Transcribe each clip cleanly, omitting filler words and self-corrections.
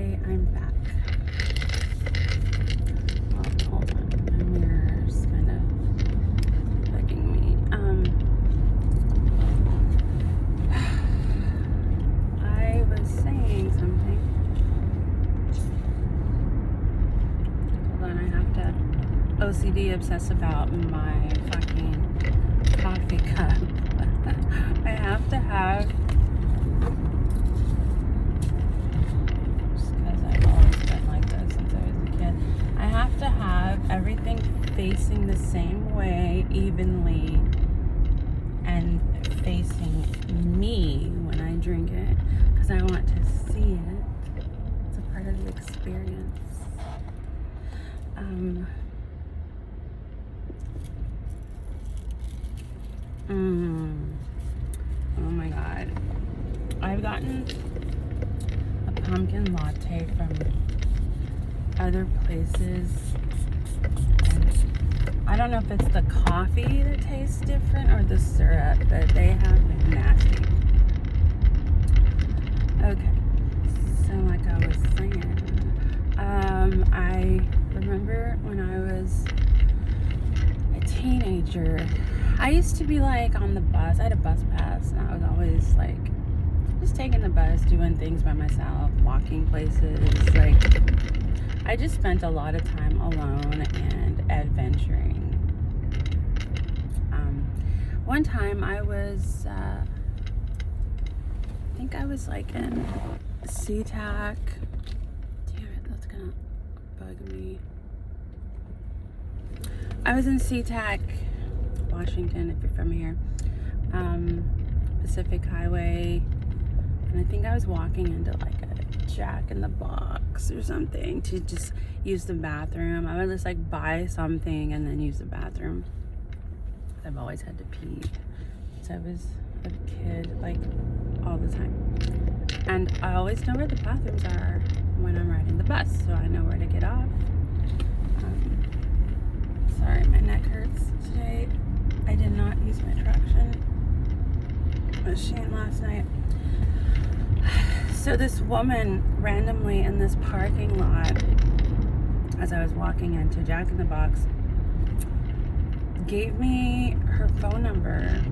Okay, I'm back. Oh, hold on. My mirror's kind of bugging me. I was saying something. Hold on, I have to OCD obsess about my fucking coffee cup. I have to have, just because I've always been like this since I was a kid, I have to have everything facing the same way evenly and facing me when I drink it, because I want to see it. It's a part of the experience. Oh my god. I've gotten a pumpkin latte from other places, and I don't know if it's the coffee that tastes different or the syrup, but they have been nasty. Okay, so like I was saying, I remember when I was a teenager, I used to be like on the bus. I had a bus pass, and I was always like just taking the bus, doing things by myself, walking places. Like, I just spent a lot of time alone and adventuring. One time I was, I think I was like in SeaTac. Damn it, that's gonna bug me. I was in SeaTac, Washington, if you're from here, Pacific Highway, and I think I was walking into like a Jack in the Box or something to just use the bathroom. I would just like buy something and then use the bathroom. I've always had to pee since I was a kid, like all the time. And I always know where the bathrooms are when I'm riding the bus, so I know where to get off. Sorry, my neck hurts today. I did not use my traction machine last night. So this woman randomly in this parking lot, as I was walking into Jack in the Box, gave me her phone number,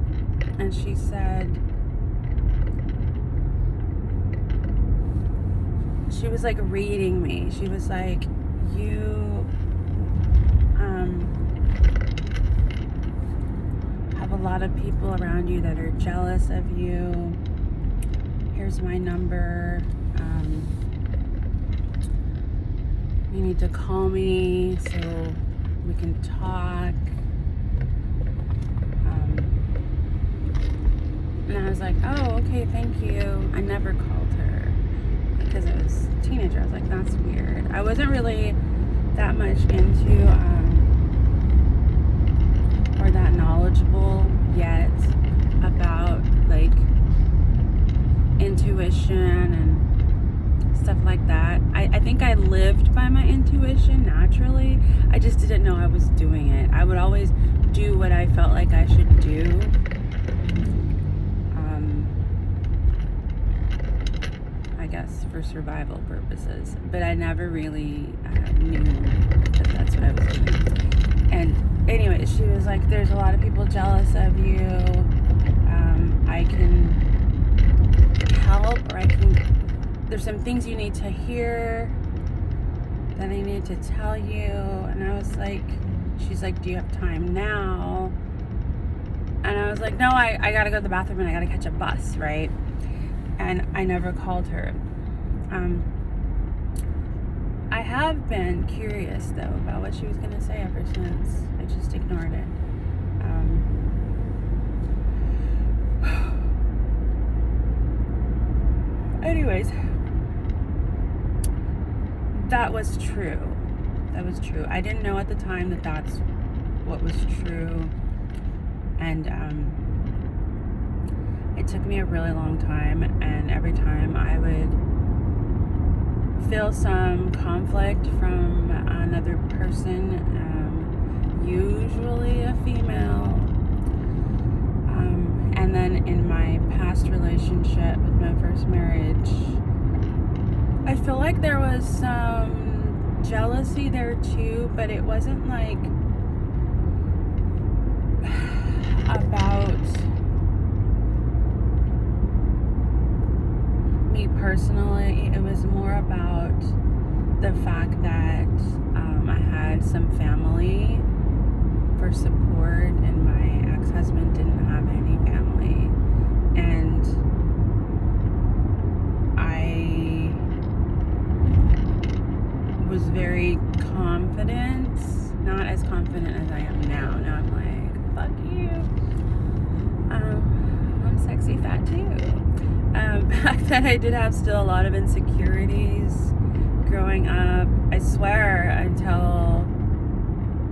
and she said, she was like reading me. She was like, you have a lot of people around you that are jealous of you. Here's my number. You need to call me so we can talk. And I was like, oh, okay, thank you. I never called her because I was a teenager. I was like, that's weird. I wasn't really that much into or that knowledgeable yet about like intuition and stuff like that. I think I lived by my intuition naturally. I just didn't know I was doing it. I would always do what I felt like I should do. I guess for survival purposes. But I never really knew that that's what I was doing. And anyway, she was like, there's a lot of people jealous of you. I can help, or there's some things you need to hear that I need to tell you. And I was like, she's like, do you have time now? And I was like, no, I gotta go to the bathroom and I gotta catch a bus, right? And I never called her. I have been curious though about what she was gonna say ever since. I just ignored it. Anyways, that was true. That was true. I didn't know at the time that that's what was true. And it took me a really long time, and every time I would feel some conflict from another person, usually a female, and then in my past relationship with my first marriage, I feel like there was some jealousy there too, but it wasn't like about me personally. It was more about the fact that I had some family for support, and my ex-husband didn't have any family, and I was very confident, not as confident as I am now. Now I'm like, fuck you, I'm sexy fat too. Back then I did have still a lot of insecurities growing up. I swear until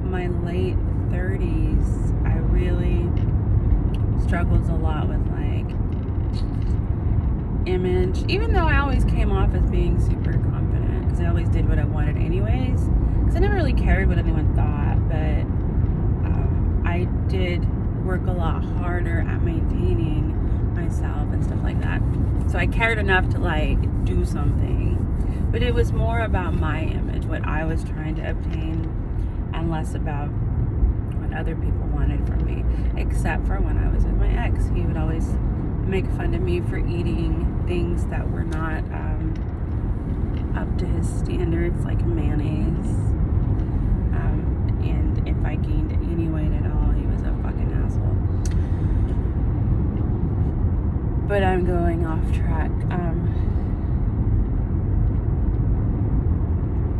my late 30s I really struggled a lot with like image, even though I always came off as being super confident because I always did what I wanted anyways, because I never really cared what anyone thought. But I did work a lot harder at maintaining myself and stuff like that, so I cared enough to like do something, but it was more about my image, what I was trying to obtain, and less about what other people wanted from me. Except for when I was with my ex, he would always make fun of me for eating things that were not up to his standards, like mayonnaise, and if I gained any weight at all, he was a fucking asshole. But I'm going off track.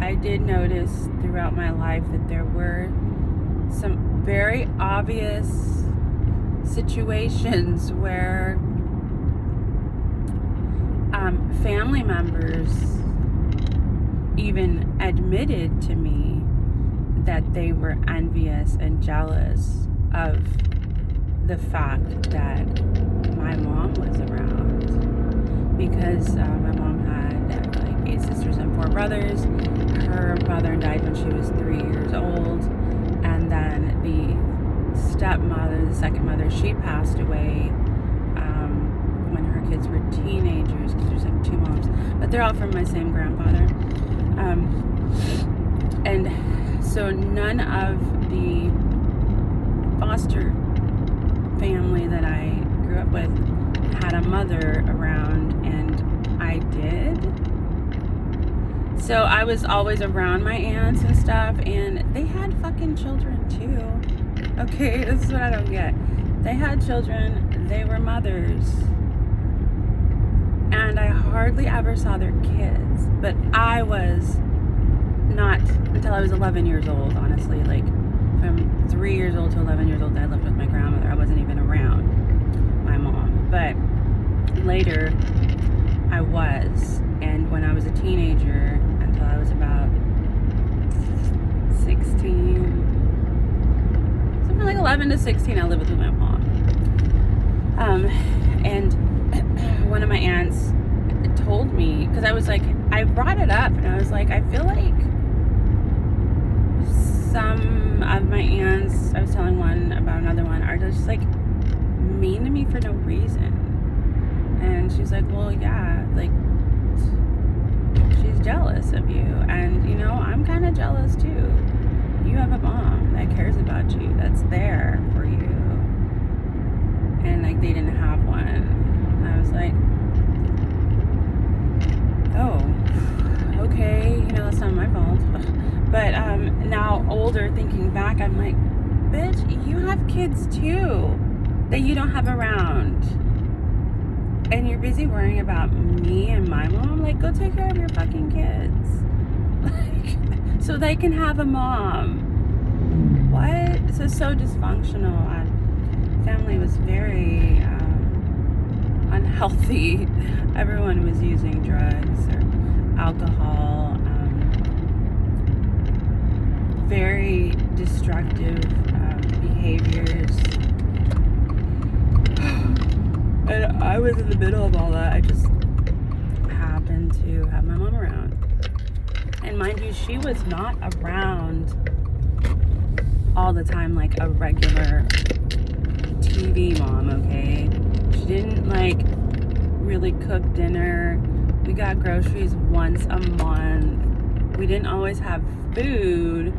I did notice throughout my life that there were some very obvious situations where family members even admitted to me that they were envious and jealous of the fact that my mom was around, because my mom had like 8 sisters and 4 brothers. Her mother died when she was 3 years old, and then the stepmother, the second mother, she passed away when her kids were teenagers, because there's like 2 moms, but they're all from my same grandfather. And so none of the foster family that I grew up with had a mother around, and I did. So I was always around my aunts and stuff, and they had fucking children too. Okay, this is what I don't get. They had children, they were mothers, and I hardly ever saw their kids. But I was not until I was 11 years old, honestly. Like from 3 years old to 11 years old, I lived with my grandmother. I wasn't even around my mom. But later, I was. And when I was a teenager, until I was about 16, something like 11 to 16, I lived with my mom. And one of my aunts told me, because I was like, I brought it up, and I was like, I feel like some of my aunts, I was telling one about another one, are just like mean to me for no reason. And she's like, well, yeah, like she's jealous of you, and you know, I'm kind of jealous too. You have a mom that cares about you, that's there for you, and like they didn't have one. And I was like, oh, okay, you know, that's not my fault. But now older, thinking back, I'm like, bitch, you have kids too that you don't have around, and you're busy worrying about me and my mom. Like, go take care of your fucking kids, like, so they can have a mom. What? This is so dysfunctional. Our family was very unhealthy. Everyone was using drugs or alcohol. Very destructive behaviors. And I was in the middle of all that. I just happened to have my mom around. And mind you, she was not around all the time like a regular TV mom, okay? She didn't like really cook dinner We got groceries once a month. We didn't always have food.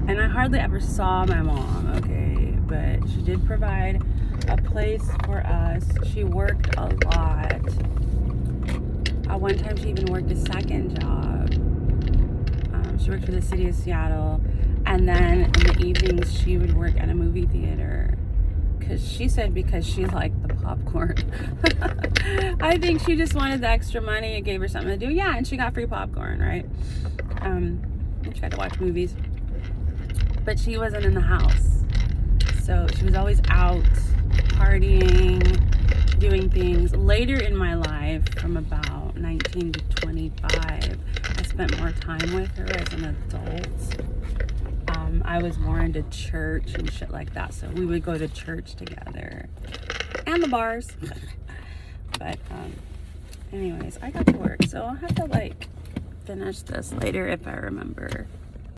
And I hardly ever saw my mom, okay? But she did provide a place for us. She worked a lot. At one time, she even worked a second job. She worked for the city of Seattle. And then in the evenings, she would work at a movie theater. Because she liked the popcorn. I think she just wanted the extra money. It gave her something to do. Yeah, and she got free popcorn, right? She got to watch movies. But she wasn't in the house. So she was always out partying, doing things. Later in my life, from about 19 to 25, I spent more time with her as an adult. I was more into church and shit like that, so we would go to church together. And the bars. But, anyways, I got to work, so I'll have to, finish this later if I remember.